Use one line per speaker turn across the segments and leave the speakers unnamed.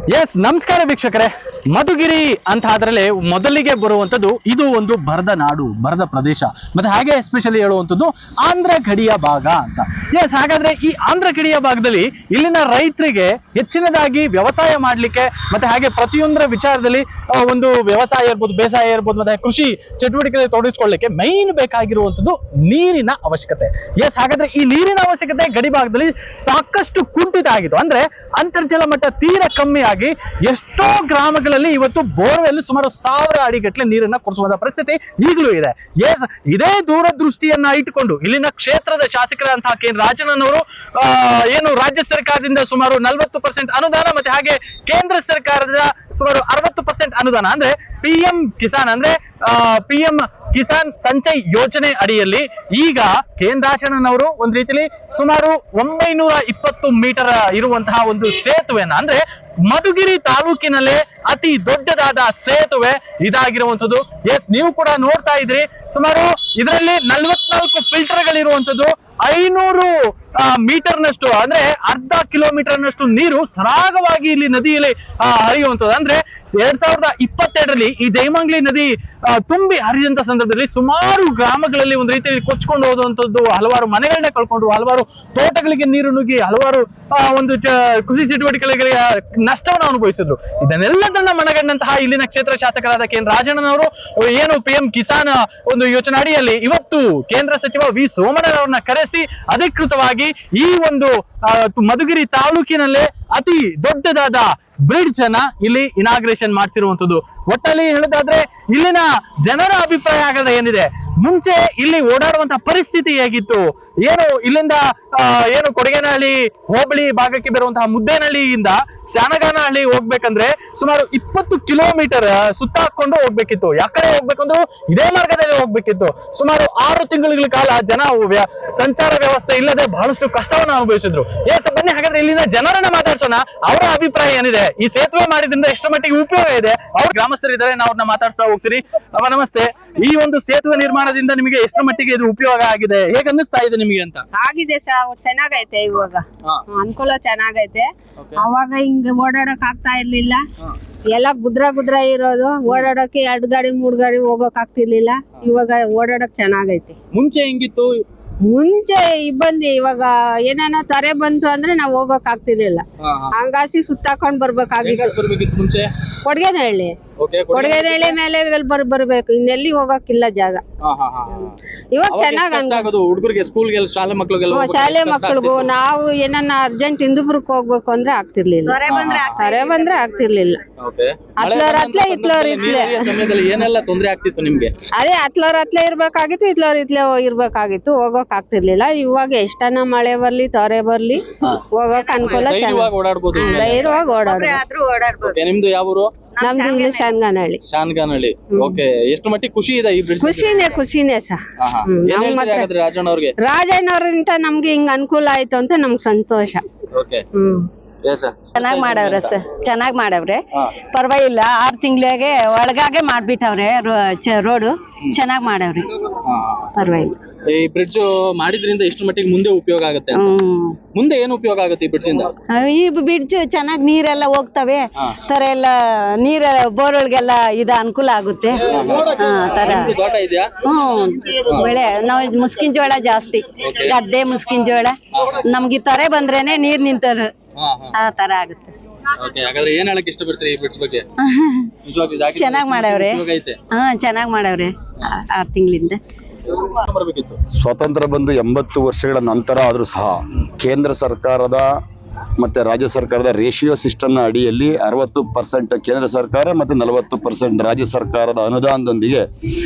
S ನಮಸ್ಕಾರ ವೀಕ್ಷಕರೇ, ಮಧುಗಿರಿ ಅಂತ ಆದ್ರೆ ಮೊದಲಿಗೆ ಬರುವಂತದ್ದು ಇದು ಒಂದು ಬರದ ನಾಡು, ಬರದ ಪ್ರದೇಶ, ಮತ್ತೆ ಹಾಗೆ ಎಸ್ಪೆಷಲಿ ಹೇಳುವಂಥದ್ದು ಆಂಧ್ರ ಗಡಿಯ ಭಾಗ ಅಂತ. ಎಸ್, ಹಾಗಾದ್ರೆ ಈ ಆಂಧ್ರ ಗಡಿಯ ಭಾಗದಲ್ಲಿ ಇಲ್ಲಿನ ರೈತರಿಗೆ ಹೆಚ್ಚಿನದಾಗಿ ವ್ಯವಸಾಯ ಮಾಡ್ಲಿಕ್ಕೆ ಮತ್ತೆ ಹಾಗೆ ಪ್ರತಿಯೊಂದರ ವಿಚಾರದಲ್ಲಿ ಒಂದು ವ್ಯವಸಾಯ ಇರ್ಬೋದು, ಬೇಸಾಯ ಇರ್ಬೋದು, ಮತ್ತೆ ಕೃಷಿ ಚಟುವಟಿಕೆ ತೊಡಗಿಸ್ಕೊಳ್ಳಿಕ್ಕೆ ಮೈನ್ ಬೇಕಾಗಿರುವಂತದ್ದು ನೀರಿನ ಅವಶ್ಯಕತೆ. ಎಸ್, ಹಾಗಾದ್ರೆ ಈ ನೀರಿನ ಅವಶ್ಯಕತೆ ಗಡಿ ಭಾಗದಲ್ಲಿ ಸಾಕಷ್ಟು ಕುಂಠಿತ ಆಗಿತ್ತು. ಅಂದ್ರೆ ಅಂತರ್ಜಲ ಮಟ್ಟ ತೀರ ಕಮ್ಮಿ ಆಗಿ ಎಷ್ಟೋ ಗ್ರಾಮಗಳಲ್ಲಿ ಇವತ್ತು ಬೋರ್ವೆಲ್ ಸುಮಾರು 1000 ಅಡಿಗಟ್ಟಲೆ ನೀರನ್ನ ಕೊಡಿಸುವಂತ ಪರಿಸ್ಥಿತಿ ಈಗಲೂ ಇದೆ. ಎಸ್, ಇದೇ ದೂರದೃಷ್ಟಿಯನ್ನ ಇಟ್ಟುಕೊಂಡು ಇಲ್ಲಿನ ಕ್ಷೇತ್ರದ ಶಾಸಕರಂತಹ ಕೆ ರಾಜಣ್ಣನವರು ಏನು ರಾಜ್ಯ ಸರ್ಕಾರದಿಂದ ಸುಮಾರು 40% ಅನುದಾನ ಮತ್ತೆ ಹಾಗೆ ಕೇಂದ್ರ ಸರ್ಕಾರದ ಸುಮಾರು 60% ಅನುದಾನ ಅಂದ್ರೆ PM ಕಿಸಾನ್ ಅಂದ್ರೆ PM ಕಿಸಾನ್ ಸಂಚಯ್ ಯೋಜನೆ ಅಡಿಯಲ್ಲಿ ಈಗ ಕೇಂದ್ರಾಚರಣನವರು ಒಂದ್ ರೀತಿಯಲ್ಲಿ ಸುಮಾರು 920 ಮೀಟರ್ ಇರುವಂತಹ ಒಂದು ಸೇತುವೆನ ಅಂದ್ರೆ ಮಧುಗಿರಿ ತಾಲೂಕಿನಲ್ಲೇ ಅತಿ ದೊಡ್ಡದಾದ ಸೇತುವೆ ಇದಾಗಿರುವಂತದ್ದು. ಎಸ್, ನೀವು ಕೂಡ ನೋಡ್ತಾ ಇದ್ರಿ, ಸುಮಾರು ಇದರಲ್ಲಿ 44 ಫಿಲ್ಟರ್ಗಳಿರುವಂತದ್ದು, 500 ಮೀಟರ್ನಷ್ಟು ಅಂದ್ರೆ ಅರ್ಧ ಕಿಲೋಮೀಟರ್ನಷ್ಟು ನೀರು ಸರಾಗವಾಗಿ ಇಲ್ಲಿ ನದಿಯಲ್ಲಿ ಹರಿಯುವಂಥದ್ದು. ಅಂದ್ರೆ 2022ರಲ್ಲಿ ಈ ಜಯಮಂಗ್ಲಿ ನದಿ ತುಂಬಿ ಹರಿದಂತ ಸಂದರ್ಭದಲ್ಲಿ ಸುಮಾರು ಗ್ರಾಮಗಳಲ್ಲಿ ಒಂದು ರೀತಿಯಲ್ಲಿ ಕೊಚ್ಕೊಂಡು ಹೋದಂಥದ್ದು, ಹಲವಾರು ಮನೆಗಳನ್ನ ಕಳ್ಕೊಂಡು, ಹಲವಾರು ತೋಟಗಳಿಗೆ ನೀರು ನುಗ್ಗಿ, ಹಲವಾರು ಒಂದು ಕೃಷಿ ಚಟುವಟಿಕೆಗಳಿಗೆ ನಷ್ಟವನ್ನು ಅನುಭವಿಸಿದ್ರು. ಇದನ್ನೆಲ್ಲದನ್ನ ಮನಗಂಡಂತಹ ಇಲ್ಲಿನ ಕ್ಷೇತ್ರ ಶಾಸಕರಾದ ಕೆ ರಾಜಣ್ಣನವರು ಏನು PM ಕಿಸಾನ್ ಒಂದು ಯೋಜನೆ ಅಡಿಯಲ್ಲಿ ಇವತ್ತು ಕೇಂದ್ರ ಸಚಿವ ವಿ ಸೋಮಣ್ಣನವರನ್ನ ಕರೆಸಿ ಅಧಿಕೃತವಾಗಿ ಈ ಒಂದು ಮಧುಗಿರಿ ತಾಲೂಕಿನಲ್ಲೇ ಅತಿ ದೊಡ್ಡದಾದ ಬ್ರಿಡ್ಜ್ ಅನ್ನ ಇಲ್ಲಿ ಇನಾಗ್ರೇಷನ್ ಮಾಡಿಸಿರುವಂತದ್ದು. ಒಟ್ಟಲ್ಲಿ ಹೇಳೋದಾದ್ರೆ ಇಲ್ಲಿನ ಜನರ ಅಭಿಪ್ರಾಯ ಆಗದ ಏನಿದೆ, ಮುಂಚೆ ಇಲ್ಲಿ ಓಡಾಡುವಂತಹ ಪರಿಸ್ಥಿತಿ ಹೇಗಿತ್ತು, ಏನು ಇಲ್ಲಿಂದ ಏನು ಕೊಡಗೇನಹಳ್ಳಿ ಹೋಬಳಿ ಭಾಗಕ್ಕೆ ಬರುವಂತಹ ಮುದ್ದೇನಹಳ್ಳಿಯಿಂದ ಶಾನಗಾನಹಳ್ಳಿ ಹೋಗ್ಬೇಕಂದ್ರೆ ಸುಮಾರು 20 ಕಿಲೋಮೀಟರ್ ಸುತ್ತ ಹಾಕೊಂಡು ಹೋಗ್ಬೇಕಿತ್ತು. ಯಾಕಡೆ ಹೋಗ್ಬೇಕಂದ್ರು ಇದೇ ಮಾರ್ಗದಲ್ಲಿ ಹೋಗ್ಬೇಕಿತ್ತು. ಸುಮಾರು 6 ತಿಂಗಳ ಕಾಲ ಜನ ಸಂಚಾರ ವ್ಯವಸ್ಥೆ ಇಲ್ಲದೆ ಬಹಳಷ್ಟು ಕಷ್ಟವನ್ನು ಅನುಭವಿಸಿದ್ರು. ಎಸ್, ಬನ್ನಿ ಹಾಗಾದ್ರೆ ಇಲ್ಲಿನ ಜನರನ್ನ ಮಾತಾಡ್ಸೋಣ, ಅವರ ಅಭಿಪ್ರಾಯ ಏನಿದೆ, ಈ ಸೇತುವೆ ಮಾಡಿದ್ರಿಂದ ಎಷ್ಟು ಮಟ್ಟಿಗೆ ಉಪಯೋಗ ಇದೆ, ಅವ್ರ ಗ್ರಾಮಸ್ಥರಿದ್ದಾರೆ, ನಾವು ಅವ್ರನ್ನ ಮಾತಾಡ್ತಾ ಹೋಗ್ತೀರಿ. ನಮಸ್ತೆ, ಈ ಒಂದು ಸೇತುವೆ ನಿರ್ಮಾಣದಿಂದ ನಿಮಗೆ ಎಷ್ಟು ಮಟ್ಟಿಗೆ ಇದು ಉಪಯೋಗ ಆಗಿದೆ, ಹೇಗೆ ಅನ್ನಿಸ್ತಾ ಇದೆ ನಿಮಗೆ ಅಂತ?
ಆಗಿದೆ ಸರ್, ಚೆನ್ನಾಗೈತೆ. ಇವಾಗ ಅನುಕೂಲ ಚೆನ್ನಾಗೈತೆ. ಅವಾಗ ಹಿಂಗ ಓಡಾಡಕ್ ಆಗ್ತಾ ಇರ್ಲಿಲ್ಲ, ಎಲ್ಲ ಗುದ್ರ ಇರೋದು, ಓಡಾಡಕ್ಕೆ 2 ಗಾಡಿ 3 ಗಾಡಿ ಹೋಗಕ್ ಆಗ್ತಿರ್ಲಿಲ್ಲ. ಇವಾಗ ಓಡಾಡಕ್ ಚೆನ್ನಾಗೈತೆ.
ಮುಂಚೆ ಹೆಂಗಿತ್ತು?
ಮುಂಚೆ ಇಬ್ಬಂದಿ, ಇವಾಗ ಏನೇನೋ ತಾರೆ ಬಂತು ಅಂದ್ರೆ ನಾವ್ ಹೋಗಕ್ ಆಗ್ತಿರ್ಲಿಲ್ಲ, ಹಂಗಾಸಿ ಸುತ್ತಾಕೊಂಡ್ ಬರ್ಬೇಕಾಗಿತ್ತು.
ಮುಂಚೆ
ಕೊಡಗೇನಹಳ್ಳಿ ಮೇಲೆ ಬರ್ಬೇಕು, ಇನ್ನೆಲ್ಲಿ ಹೋಗಕ್ಕಿಲ್ಲ ಜಾಗ. ಇವಾಗ ಚೆನ್ನಾಗ್
ಹುಡುಗರಿಗೆ
ಶಾಲೆ ಮಕ್ಳಿಗೂ ನಾವು ಏನನ್ನ ಅರ್ಜೆಂಟ್ ಇಂದುಪುರಕ್ಕೆ ಹೋಗ್ಬೇಕು ಅಂದ್ರೆ ಆಗ್ತಿರ್ಲಿಲ್ಲ, ತಾರೆ ಬಂದ್ರೆ ಆಗ್ತಿರ್ಲಿಲ್ಲ.
ಏನೆಲ್ಲ ತೊಂದ್ರೆ ಆಗ್ತಿತ್ತು ನಿಮ್ಗೆ?
ಅದೇ ಹತ್ಲೇ ಇರ್ಬೇಕಾಗಿತ್ತು, ಇತ್ಲೇ ಇರ್ಬೇಕಾಗಿತ್ತು, ಹೋಗಕ್ ಆಗ್ತಿರ್ಲಿಲ್ಲ. ಇವಾಗ ಎಷ್ಟನ ಮಳೆ ಬರ್ಲಿ ತಾರೆ ಬರ್ಲಿ ಹೋಗಕ್ ಅನುಕೂಲ, ಧೈರ್ಯವಾಗಿ ಓಡಾಡ್ಬೋದು.
ನಿಮ್ದು ಯಾವ ಊರು?
ನಮ್ದು ಇಲ್ಲಿ ಶಾನಗಾನಹಳ್ಳಿ.
ಓಕೆ, ಎಷ್ಟು ಮಟ್ಟಿಗೆ ಖುಷಿ ಇದೆ ಈ ಬ್ರಿಡ್ಜ್?
ಖುಷಿನೇ ಸರ್. ರಾಜಣ್ಣವ್ರಿಂದ ನಮ್ಗೆ ಹಿಂಗ ಅನುಕೂಲ ಆಯ್ತು ಅಂತ ನಮ್ಗೆ ಸಂತೋಷ.
ಚೆನ್ನಾಗ್ ಮಾಡವ್ರೆ ಸರ್, ಚೆನ್ನಾಗ್ ಮಾಡವ್ರೆ, ಪರವಾಗಿಲ್ಲ. 6 ತಿಂಗಳಿಗೆ ಒಳಗಾಗೆ ಮಾಡ್ಬಿಟ್ಟವ್ರೆ ರೋಡು, ಚೆನ್ನಾಗ್ ಮಾಡವ್ರೆ, ಪರವಾಗಿಲ್ಲ.
ಈ ಬ್ರಿಡ್ಜ್ ಮಾಡಿದ್ರಿಂದ ಎಷ್ಟು ಮಟ್ಟಿಗೆ ಮುಂದೆ ಉಪಯೋಗ ಆಗುತ್ತೆ? ಮುಂದೆ ಏನು ಉಪಯೋಗ ಆಗುತ್ತೆ ಈ ಬ್ರಿಡ್ಜ್ ಇಂದ?
ಈ ಬ್ರಿಡ್ಜ್ ಚೆನ್ನಾಗಿ ನೀರೆಲ್ಲ ಹೋಗ್ತವೆ, ತರ ಎಲ್ಲ ನೀರ ಬೋರ್ಗಳಿಗೆಲ್ಲ ಇದು ಅನುಕೂಲ ಆಗುತ್ತೆ. ತರ ಬೆಳೆ ನಾವು ಮುಸ್ಕಿನ್ ಜೋಳ ಜಾಸ್ತಿ, ಗದ್ದೆ ಮುಸ್ಕಿನ್ ಜೋಳ, ನಮ್ಗೆ ಈ ತರ ಬಂದ್ರೇನೆ ನೀರ್ ನಿಂತರು, ಆ ತರ ಆಗುತ್ತೆ.
ಏನ್ ಹೇಳಕ್ ಇಷ್ಟಪಡ್ತೀರಿ ಈ ಬ್ರಿಡ್ಜ್ ಬಗ್ಗೆ?
ಚೆನ್ನಾಗ್ ಮಾಡವ್ರೆ, ಚೆನ್ನಾಗ್ ಮಾಡವ್ರೆ. 6 ತಿಂಗಳಿಂದ
ಸ್ವಾತಂತ್ರ್ಯ ಬಂದು 80 ವರ್ಷಗಳ ನಂತರ ಆದ್ರೂ ಸಹ ಕೇಂದ್ರ ಸರ್ಕಾರದ ಮತ್ತೆ ರಾಜ್ಯ ಸರ್ಕಾರದ ರೇಷಿಯೋ ಸಿಸ್ಟಮ್ ನ ಅಡಿಯಲ್ಲಿ 60% ಕೇಂದ್ರ ಸರ್ಕಾರ ಮತ್ತೆ 40% ರಾಜ್ಯ ಸರ್ಕಾರದ ಅನುದಾನದೊಂದಿಗೆ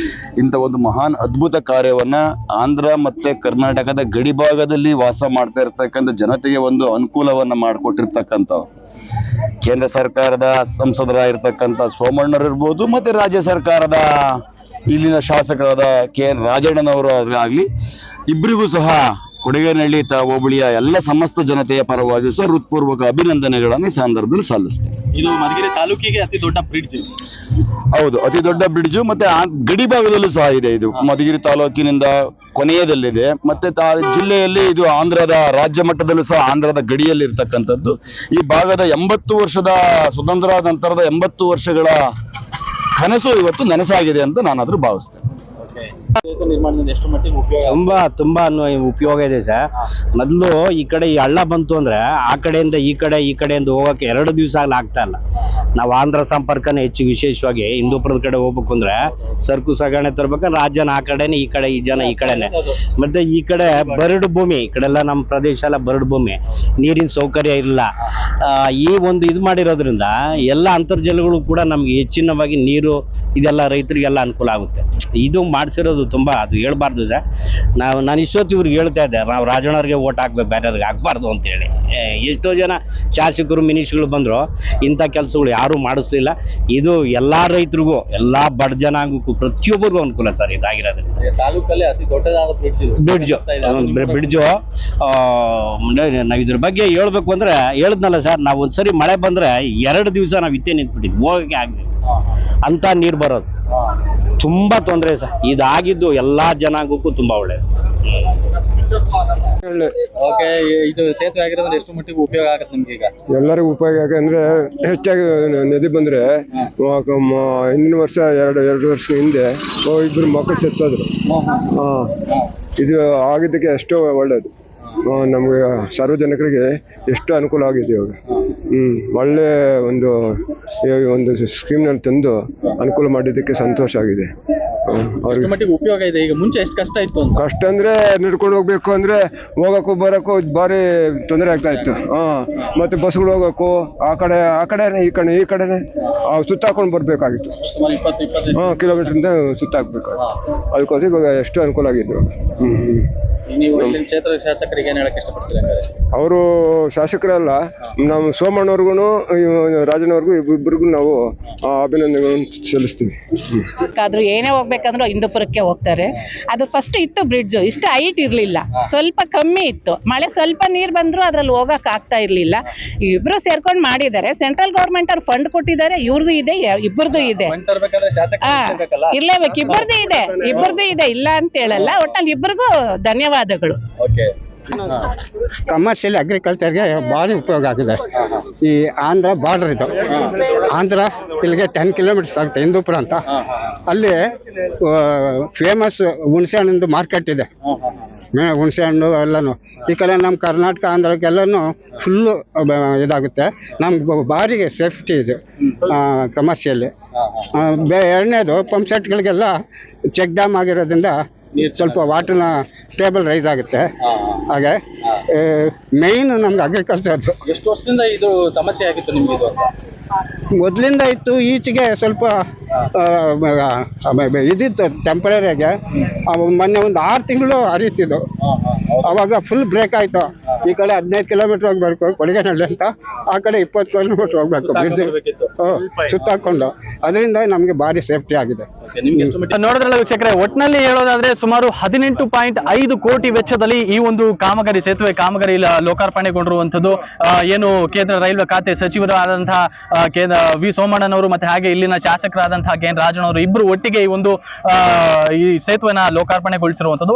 ಇಂಥ ಒಂದು ಮಹಾನ್ ಅದ್ಭುತ ಕಾರ್ಯವನ್ನ ಆಂಧ್ರ ಮತ್ತೆ ಕರ್ನಾಟಕದ ಗಡಿ ಭಾಗದಲ್ಲಿ ವಾಸ ಮಾಡ್ತಾ ಇರ್ತಕ್ಕಂಥ ಜನತೆಗೆ ಒಂದು ಅನುಕೂಲವನ್ನ ಮಾಡಿಕೊಟ್ಟಿರ್ತಕ್ಕಂಥ ಕೇಂದ್ರ ಸರ್ಕಾರದ ಸಂಸದರಾಗಿರ್ತಕ್ಕಂಥ ಸೋಮಣ್ಣರಿರ್ಬೋದು, ಮತ್ತೆ ರಾಜ್ಯ ಸರ್ಕಾರದ ಇಲ್ಲಿನ ಶಾಸಕರಾದ KN ರಾಜಣ್ಣನವರು ಆಗ್ಲಿ, ಇಬ್ಬರಿಗೂ ಸಹ ಕೊಡಗೇನಹಳ್ಳಿ ಹೋಬಳಿಯ ಎಲ್ಲ ಸಮಸ್ತ ಜನತೆಯ ಪರವಾಗಿ ಸಹ ಹೃತ್ಪೂರ್ವಕ ಅಭಿನಂದನೆಗಳನ್ನು ಈ ಸಂದರ್ಭದಲ್ಲಿ ಸಲ್ಲಿಸ್ತೇನೆ.
ಇದು ಮಧುಗಿರಿ ತಾಲೂಕಿಗೆ ಅತಿ ದೊಡ್ಡ ಬ್ರಿಡ್ಜ್.
ಹೌದು, ಅತಿ ದೊಡ್ಡ ಬ್ರಿಡ್ಜ್. ಮತ್ತೆ ಗಡಿ ಭಾಗದಲ್ಲೂ ಸಹ ಇದೆ ಇದು. ಮಧುಗಿರಿ ತಾಲೂಕಿನಿಂದ ಕೊನೆಯದಲ್ಲಿದೆ. ಮತ್ತೆ ಜಿಲ್ಲೆಯಲ್ಲಿ ಇದು ಆಂಧ್ರದ ರಾಜ್ಯ ಮಟ್ಟದಲ್ಲೂ ಸಹ ಆಂಧ್ರದ ಗಡಿಯಲ್ಲಿ ಇರ್ತಕ್ಕಂಥದ್ದು. ಈ ಭಾಗದ 80 ವರ್ಷದ ಸ್ವತಂತ್ರ ನಂತರದ 80 ವರ್ಷಗಳ ಕನಸು ಇವತ್ತು ನನಸಾಗಿದೆ ಅಂತ ನಾನಾದ್ರೂ ಭಾವಿಸ್ತೇನೆ.
ನಿರ್ಮಾಣದಿಂದ ಎಷ್ಟು ಮಟ್ಟಿಗೆ ಉಪಯೋಗ?
ತುಂಬಾ ಉಪಯೋಗ ಇದೆ ಸರ್. ಮೊದಲು ಈ ಕಡೆ ಈ ಹಳ್ಳ ಬಂತು ಅಂದ್ರೆ ಆ ಕಡೆಯಿಂದ ಈ ಕಡೆಯಿಂದ ಹೋಗಕ್ಕೆ 2 ದಿವಸ ಆಗ್ತಾ ಇಲ್ಲ. ನಾವು ಆಂಧ್ರ ಸಂಪರ್ಕನೇ ಹೆಚ್ಚು, ವಿಶೇಷವಾಗಿ ಹಿಂದೂಪುರದ ಕಡೆ ಹೋಗ್ಬೇಕು ಅಂದ್ರೆ ಸರಕು ಸಾಗಣೆ ತರ್ಬೇಕಾದ್ರೆ ಆ ಜನ ಆ ಕಡೆನೆ, ಈ ಜನ ಈ ಕಡೆನೆ. ಮತ್ತೆ ಈ ಕಡೆ ಬರಡು ಭೂಮಿ, ಈ ಕಡೆ ಎಲ್ಲ ನಮ್ಮ ಪ್ರದೇಶ ಎಲ್ಲ ಬರಡು ಭೂಮಿ, ನೀರಿನ ಸೌಕರ್ಯ ಇಲ್ಲ. ಈ ಒಂದು ಇದು ಮಾಡಿರೋದ್ರಿಂದ ಎಲ್ಲ ಅಂತರ್ಜಲಗಳು ಕೂಡ ನಮ್ಗೆ ಹೆಚ್ಚಿನವಾಗಿ ನೀರು ಇದೆಲ್ಲ ರೈತರಿಗೆಲ್ಲ ಅನುಕೂಲ ಆಗುತ್ತೆ. ಇದು ಮಾಡಿಸಿರೋದು ತುಂಬಾ, ಅದು ಹೇಳ್ಬಾರ್ದು ಸರ್. ನಾನು ಇಷ್ಟೊತ್ತು ಇವ್ರಿಗೆ ಹೇಳ್ತಾ ಇದ್ದೆ, ನಾವು ರಾಜಣ್ಣವ್ರಿಗೆ ಓಟ್ ಹಾಕ್ಬೇಕು, ಬೇರೆಯವ್ರಿಗೆ ಹಾಕ್ಬಾರ್ದು ಅಂತ ಹೇಳಿ. ಎಷ್ಟೋ ಜನ ಶಾಸಕರು ಮಿನಿಸ್ಟ್ರುಗಳು ಬಂದ್ರು, ಇಂಥ ಕೆಲಸಗಳು ಯಾರು ಮಾಡಿಸ್ಲಿಲ್ಲ. ಇದು ಎಲ್ಲಾ ರೈತರಿಗೂ, ಎಲ್ಲಾ ಬಡ ಜನಾಂಗಕ್ಕೂ, ಪ್ರತಿಯೊಬ್ಬರಿಗೂ ಅನುಕೂಲ ಸರ್ ಇದಾಗಿರೋದ್ರಿಂದ.
ತಾಲೂಕಲ್ಲಿ ಅತಿ ದೊಡ್ಡದಾದ
ಬ್ರಿಡ್ಜು ನಾವ್ ಇದ್ರ ಬಗ್ಗೆ ಹೇಳ್ಬೇಕು ಅಂದ್ರೆ ಹೇಳಿದ್ನಲ್ಲ ಸರ್, ನಾವು ಒಂದ್ಸರಿ ಮಳೆ ಬಂದ್ರೆ 2 ದಿವಸ ನಾವು ಇತ್ತೇ ನಿಂತ್ಬಿಟ್ಟಿದ್ವಿ, ಹೋಗಕ್ಕೆ ಆಗ್ಲಿಲ್ಲ ಅಂತ ನೀರು ಬರೋದು. ತುಂಬಾ ತೊಂದರೆ ಸರ್. ಇದಾಗಿದ್ದು ಎಲ್ಲಾ ಜನಾಂಗಕ್ಕೂ ತುಂಬಾ ಒಳ್ಳೇದು.
ಓಕೆ, ಇದು ಸೇತುವೆ ಆಗಿರೋದ್ರಿಂದ ಎಷ್ಟು ಮಟ್ಟಿಗೆ ಉಪಯೋಗ ಆಗುತ್ತೆ ನಿಮ್ಗೆ ಈಗ?
ಎಲ್ಲರಿಗೂ ಉಪಯೋಗ. ಯಾಕಂದ್ರೆ ಹೆಚ್ಚಾಗಿ ನದಿ ಬಂದ್ರೆ ಹಿಂದಿನ ವರ್ಷ ಎರಡು ವರ್ಷ ಹಿಂದೆ 2 ಮಕ್ಕಳು ಸತ್ತೋದ್ರು. ಇದು ಆಗಿದ್ದಕ್ಕೆ ಎಷ್ಟೋ ಒಳ್ಳೇದು. ನಮ್ಗೆ ಸಾರ್ವಜನಿಕರಿಗೆ ಎಷ್ಟು ಅನುಕೂಲ ಆಗಿದೆ ಇವಾಗ. ಒಳ್ಳೆ ಒಂದು ಸ್ಕೀಮ್ನಲ್ಲಿ ತಂದು ಅನುಕೂಲ ಮಾಡಿದ್ದಕ್ಕೆ ಸಂತೋಷ ಆಗಿದೆ.
ಮಟ್ಟಿಗೆ ಉಪಯೋಗ ಇದೆ. ಈಗ ಮುಂಚೆ ಎಷ್ಟು ಕಷ್ಟ ಇತ್ತು ಅಂತ?
ಕಷ್ಟ ಅಂದ್ರೆ ನಡ್ಕೊಂಡು ಹೋಗ್ಬೇಕು ಅಂದ್ರೆ ಹೋಗಕ್ಕೂ ಬರಕ್ಕೂ ಭಾರಿ ತೊಂದರೆ ಆಗ್ತಾ ಇತ್ತು. ಮತ್ತೆ ಬಸ್ಗಳು ಹೋಗಕ್ಕೂ ಆ ಕಡೆನೆ ಈ ಕಡೆನೆ ಸುತ್ತಾಕೊಂಡು ಬರ್ಬೇಕಾಗಿತ್ತು.
20
ಕಿಲೋಮೀಟರ್ ಸುತ್ತಾಕ್ಬೇಕಾಗಿತ್ತು. ಅದಕ್ಕೋಸ್ಕರ ಇವಾಗ ಎಷ್ಟು ಅನುಕೂಲ ಆಗಿದ್ರು.
ನೀವು ಇಲ್ಲಿನ ಕ್ಷೇತ್ರ ಶಾಸಕರಿಗೆ ಏನ್ ಹೇಳಕ್ ಇಷ್ಟಪಡ್ತೀರಾ?
ಅವರು ಶಾಸಕರಲ್ಲ, ನಮ್ಮ ಸೋಮಣ್ಣವ್ರಿಗೂ ರಾಜನವ್ರಿಗೂ ಇಬ್ಬರಿಗೂ ನಾವು ಅಭಿನಂದನೆಗಳನ್ನು ಸಲ್ಲಿಸ್ತೀವಿ.
ಆದ್ರೂ ಏನೇ ಹೋಗ್ಬೇಕಂದ್ರೂ ಹಿಂದೂಪುರಕ್ಕೆ ಹೋಗ್ತಾರೆ. ಅದು ಫಸ್ಟ್ ಇತ್ತು ಬ್ರಿಡ್ಜ್, ಇಷ್ಟು ಹೈಟ್ ಇರ್ಲಿಲ್ಲ, ಸ್ವಲ್ಪ ಕಮ್ಮಿ ಇತ್ತು. ಮಳೆ ಸ್ವಲ್ಪ ನೀರ್ ಬಂದ್ರು ಅದ್ರಲ್ಲಿ ಹೋಗಕ್ ಆಗ್ತಾ ಇರ್ಲಿಲ್ಲ. ಇಬ್ರು ಸೇರ್ಕೊಂಡು ಮಾಡಿದ್ದಾರೆ. ಸೆಂಟ್ರಲ್ ಗೌರ್ಮೆಂಟ್ ಅವ್ರು ಫಂಡ್ ಕೊಟ್ಟಿದ್ದಾರೆ, ಇವ್ರದ್ದು ಇದೆ, ಇಬ್ಬರದು ಇದೆ. ಇರ್ಲೇಬೇಕು, ಇಬ್ಬರದು ಇದೆ, ಇಲ್ಲ ಅಂತ ಹೇಳಲ್ಲ. ಒಟ್ನಲ್ಲಿ ಇಬ್ಬರಿಗೂ ಧನ್ಯವಾದಗಳು.
ಕಮರ್ಷಿಯಲ್ ಅಗ್ರಿಕಲ್ಚರ್ಗೆ ಭಾರಿ ಉಪಯೋಗ ಆಗಿದೆ. ಈ ಆಂಧ್ರ ಬಾರ್ಡರ್ ಇದು, ಆಂಧ್ರ ಇಲ್ಲಿಗೆ 10 ಕಿಲೋಮೀಟರ್ಸ್ ಆಗುತ್ತೆ, ಹಿಂದೂಪುರ ಅಂತ. ಅಲ್ಲಿ ಫೇಮಸ್ ಹುಣಸೆ ಹಣ್ಣಿಂದು ಮಾರ್ಕೆಟ್ ಇದೆ. ಹುಣಸೆ ಹಣ್ಣು ಎಲ್ಲನೂ ಈ ಕಡೆ ನಮ್ಮ ಕರ್ನಾಟಕ ಆಂಧ್ರಕ್ಕೆಲ್ಲನೂ ಫುಲ್ಲು ಇದಾಗುತ್ತೆ. ನಮ್ಗೆ ಭಾರಿ ಸೇಫ್ಟಿ ಇದೆ ಕಮರ್ಷಿಯಲ್ಲಿ. ಎರಡನೇದು ಪಂಪ್ ಸೆಟ್ಗಳಿಗೆಲ್ಲ ಚೆಕ್ ಡ್ಯಾಮ್ ಆಗಿರೋದ್ರಿಂದ ಸ್ವಲ್ಪ ವಾಟರ್ನ ಸ್ಟೇಬಲ್ ರೈಸ್ ಆಗುತ್ತೆ. ಹಾಗೆ ಮೇಯ್ನ್ ನಮ್ಗೆ ಅಗ್ರಿಕಲ್ಚರ್.
ಎಷ್ಟು ವರ್ಷದಿಂದ ಇದು ಸಮಸ್ಯೆ ಆಗಿತ್ತು ನಿಮ್ಗೆ? ಇದು
ಮೊದಲಿಂದ ಇತ್ತು, ಈಚೆಗೆ ಸ್ವಲ್ಪ ಇದಿತ್ತು ಟೆಂಪರರಿಗೆ. ಮೊನ್ನೆ ಒಂದು 6 ತಿಂಗಳು ಹರಿತಿದ್ದು, ಅವಾಗ ಫುಲ್ ಬ್ರೇಕ್ ಆಯ್ತು. ಈ ಕಡೆ 15 ಕಿಲೋಮೀಟರ್ ಹೋಗ್ಬೇಕು ಕೊಡಗೇನಹಳ್ಳಿ ಅಂತ, ಆ ಕಡೆ 20 ಕಿಲೋಮೀಟರ್ ಹೋಗ್ಬೇಕು ಸುತ್ತಾಕೊಂಡು. ಅದರಿಂದ ನಮ್ಗೆ ಭಾರಿ ಸೇಫ್ಟಿ ಆಗಿದೆ.
ನೋಡಿದ್ರಲ್ಲ ವೀಕ್ಷಕರೇ, ಒಟ್ಟಿನಲ್ಲಿ ಹೇಳೋದಾದ್ರೆ ಸುಮಾರು 18.5 ಕೋಟಿ ವೆಚ್ಚದಲ್ಲಿ ಈ ಒಂದು ಕಾಮಗಾರಿ, ಸೇತುವೆ ಕಾಮಗಾರಿ ಲೋಕಾರ್ಪಣೆಗೊಂಡಿರುವಂತದ್ದು. ಏನು ಕೇಂದ್ರ ರೈಲ್ವೆ ಖಾತೆ ಸಚಿವರಾದಂತಹ ವಿ ಸೋಮಣ್ಣನವರು ಮತ್ತೆ ಹಾಗೆ ಇಲ್ಲಿನ ಶಾಸಕರಾದಂತಹ ಕೆ ಎನ್ ರಾಜಣ್ಣವರು ಇಬ್ಬರು ಒಟ್ಟಿಗೆ ಈ ಒಂದು ಈ ಸೇತುವೆನ ಲೋಕಾರ್ಪಣೆಗೊಳಿಸಿರುವಂತದ್ದು.